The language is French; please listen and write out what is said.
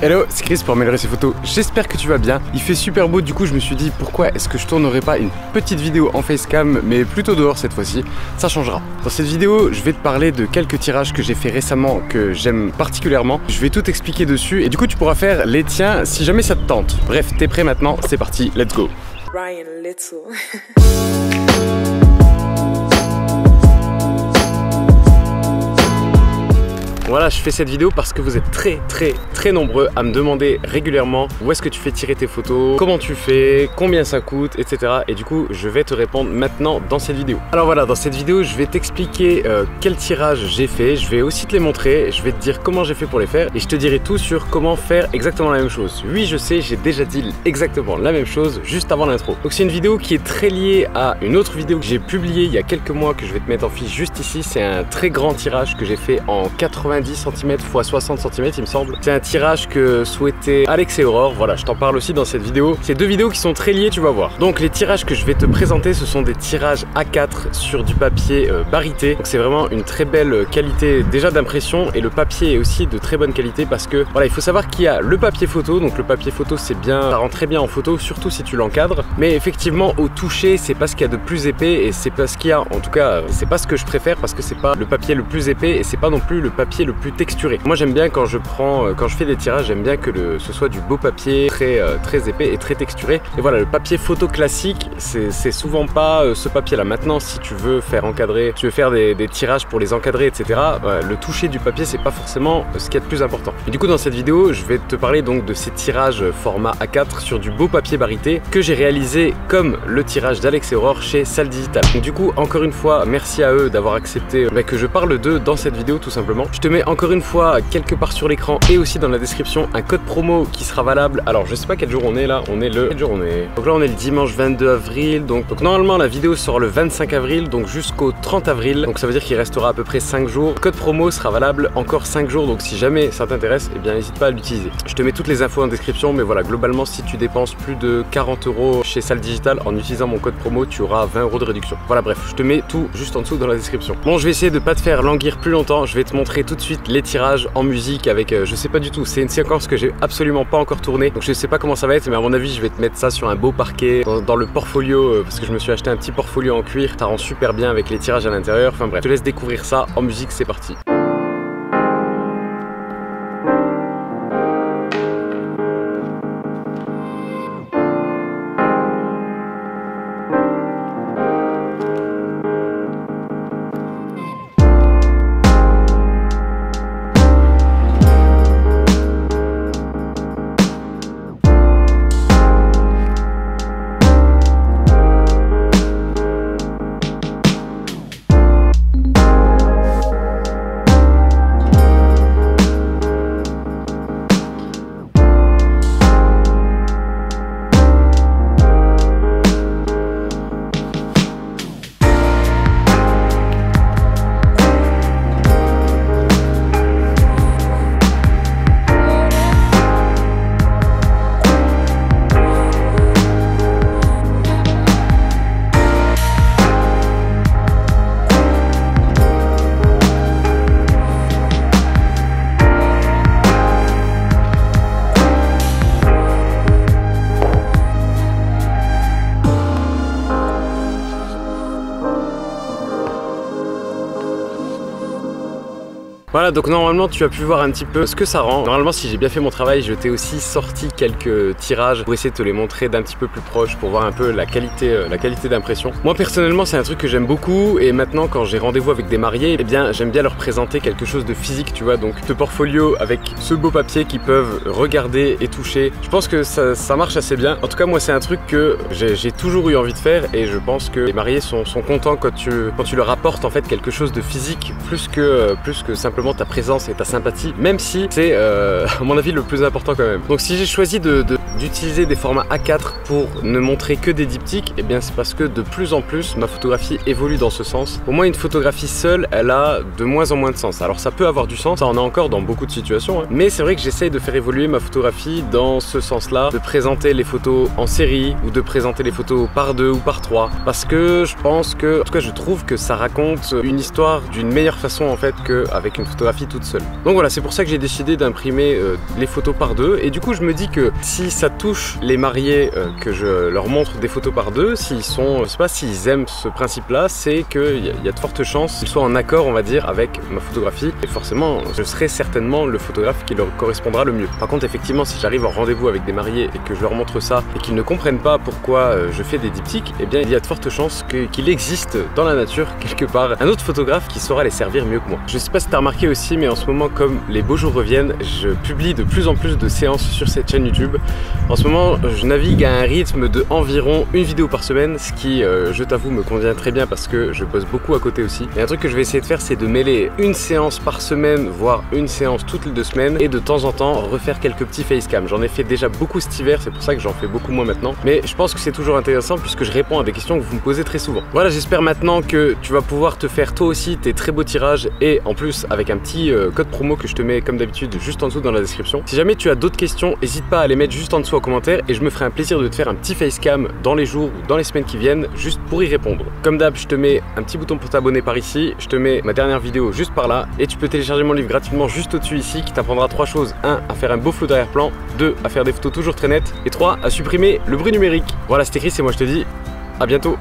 Hello, c'est Chris pour améliorer ses photos. J'espère que tu vas bien. Il fait super beau, du coup je me suis dit pourquoi est-ce que je tournerais pas une petite vidéo en facecam, mais plutôt dehors cette fois-ci. Ça changera. Dans cette vidéo, je vais te parler de quelques tirages que j'ai fait récemment que j'aime particulièrement. Je vais tout expliquer dessus et du coup tu pourras faire les tiens si jamais ça te tente. Bref, t'es prêt maintenant? C'est parti, let's go. Ryan Little. Voilà, je fais cette vidéo parce que vous êtes très nombreux à me demander régulièrement où est-ce que tu fais tirer tes photos, comment tu fais, combien ça coûte, etc. Et du coup, je vais te répondre maintenant dans cette vidéo. Alors voilà, dans cette vidéo, je vais t'expliquer quel tirage j'ai fait, je vais aussi te les montrer, je vais te dire comment j'ai fait pour les faire et je te dirai tout sur comment faire exactement la même chose. Oui, je sais, j'ai déjà dit exactement la même chose juste avant l'intro. Donc c'est une vidéo qui est très liée à une autre vidéo que j'ai publiée il y a quelques mois que je vais te mettre en fiche juste ici. C'est un très grand tirage que j'ai fait en 90 cm x 60 cm il me semble. C'est un tirage que souhaitait Alex et Aurore. Voilà, je t'en parle aussi dans cette vidéo. C'est deux vidéos qui sont très liées, tu vas voir. Donc les tirages que je vais te présenter, ce sont des tirages A4 sur du papier barité. Donc c'est vraiment une très belle qualité déjà d'impression et le papier est aussi de très bonne qualité parce que voilà, il faut savoir qu'il y a le papier photo. Donc le papier photo c'est bien, ça rend très bien en photo, surtout si tu l'encadres. Mais effectivement au toucher, c'est pas ce qu'il y a de plus épais et c'est pas ce qu'il y a, en tout cas c'est pas ce que je préfère parce que c'est pas le papier le plus épais et c'est pas non plus le papier le plus texturé. Moi j'aime bien quand je fais des tirages, j'aime bien que ce soit du beau papier très épais et très texturé. Et voilà, le papier photo classique c'est souvent pas ce papier là. Maintenant si tu veux faire encadrer, tu veux faire des tirages pour les encadrer, etc., le toucher du papier c'est pas forcément ce qu'il y a de plus important. Et du coup dans cette vidéo je vais te parler donc de ces tirages format A4 sur du beau papier barité que j'ai réalisé comme le tirage d'Alex et Aurore chez Salle Digital. Donc du coup encore une fois merci à eux d'avoir accepté que je parle d'eux dans cette vidéo tout simplement. Je te mets encore une fois quelque part sur l'écran et aussi dans la description un code promo qui sera valable. Alors je sais pas quel jour on est là, on est le... Quel jour on est? Donc là on est le dimanche 22 avril, donc normalement la vidéo sort le 25 avril, donc jusqu'au 30 avril, donc ça veut dire qu'il restera à peu près 5 jours. Le code promo sera valable encore 5 jours, donc si jamais ça t'intéresse, eh bien n'hésite pas à l'utiliser. Je te mets toutes les infos en description, mais voilà, globalement si tu dépenses plus de 40 € chez Salle Digital en utilisant mon code promo, tu auras 20 € de réduction. Voilà, bref, je te mets tout juste en dessous dans la description. Bon, je vais essayer de pas te faire languir plus longtemps, je vais te montrer tout de suite les tirages en musique avec, je sais pas du tout, c'est une séquence que j'ai absolument pas encore tournée, donc je sais pas comment ça va être, mais à mon avis je vais te mettre ça sur un beau parquet, dans le portfolio, parce que je me suis acheté un petit portfolio en cuir, ça rend super bien avec les tirages à l'intérieur, enfin bref, je te laisse découvrir ça en musique, c'est parti. Voilà, donc normalement tu as pu voir un petit peu ce que ça rend. Normalement si j'ai bien fait mon travail, je t'ai aussi sorti quelques tirages pour essayer de te les montrer d'un petit peu plus proche pour voir un peu la qualité d'impression. Moi personnellement c'est un truc que j'aime beaucoup et maintenant quand j'ai rendez-vous avec des mariés, eh bien j'aime bien leur présenter quelque chose de physique, tu vois, donc ce portfolio avec ce beau papier qu'ils peuvent regarder et toucher. Je pense que ça marche assez bien. En tout cas moi c'est un truc que j'ai toujours eu envie de faire et je pense que les mariés sont contents quand tu leur apportes en fait quelque chose de physique plus que simplement ta présence et ta sympathie, même si c'est à mon avis le plus important quand même. Donc si j'ai choisi d'utiliser des formats A4 pour ne montrer que des diptyques, et bien c'est parce que de plus en plus ma photographie évolue dans ce sens. Pour moi, une photographie seule, elle a de moins en moins de sens. Alors ça peut avoir du sens, ça en a encore dans beaucoup de situations, hein. Mais c'est vrai que j'essaye de faire évoluer ma photographie dans ce sens-là, de présenter les photos en série ou de présenter les photos par 2 ou par 3, parce que je pense que, en tout cas je trouve que ça raconte une histoire d'une meilleure façon en fait qu'avec une photographie toute seule. Donc voilà, c'est pour ça que j'ai décidé d'imprimer les photos par 2, et du coup je me dis que si ça touche les mariés, que je leur montre des photos par 2, s'ils sont, je sais pas, s'ils aiment ce principe-là, c'est qu'il y a de fortes chances qu'ils soient en accord, on va dire, avec ma photographie, et forcément je serai certainement le photographe qui leur correspondra le mieux. Par contre, effectivement, si j'arrive en rendez-vous avec des mariés et que je leur montre ça et qu'ils ne comprennent pas pourquoi je fais des diptyques, eh bien il y a de fortes chances qu'il existe dans la nature quelque part un autre photographe qui saura les servir mieux que moi. Je sais pas si tu as remarqué aussi, mais en ce moment, comme les beaux jours reviennent, je publie de plus en plus de séances sur cette chaîne YouTube. En ce moment, je navigue à un rythme de environ une vidéo par semaine, ce qui, je t'avoue, me convient très bien parce que je bosse beaucoup à côté aussi. Et un truc que je vais essayer de faire, c'est de mêler une séance par semaine, voire une séance toutes les 2 semaines, et de temps en temps refaire quelques petits facecam. J'en ai fait déjà beaucoup cet hiver, c'est pour ça que j'en fais beaucoup moins maintenant, mais je pense que c'est toujours intéressant puisque je réponds à des questions que vous me posez très souvent. Voilà, j'espère maintenant que tu vas pouvoir te faire toi aussi tes très beaux tirages, et en plus avec un petit code promo que je te mets comme d'habitude juste en dessous dans la description. Si jamais tu as d'autres questions, n'hésite pas à les mettre juste en dessous en commentaire, et je me ferai un plaisir de te faire un petit facecam dans les jours ou dans les semaines qui viennent, juste pour y répondre. Comme d'hab, je te mets un petit bouton pour t'abonner par ici, je te mets ma dernière vidéo juste par là, et tu peux télécharger mon livre gratuitement juste au-dessus ici, qui t'apprendra 3 choses. 1. À faire un beau flou d'arrière-plan. 2. À faire des photos toujours très nettes. Et 3. À supprimer le bruit numérique. Voilà, c'était Chris et moi je te dis à bientôt.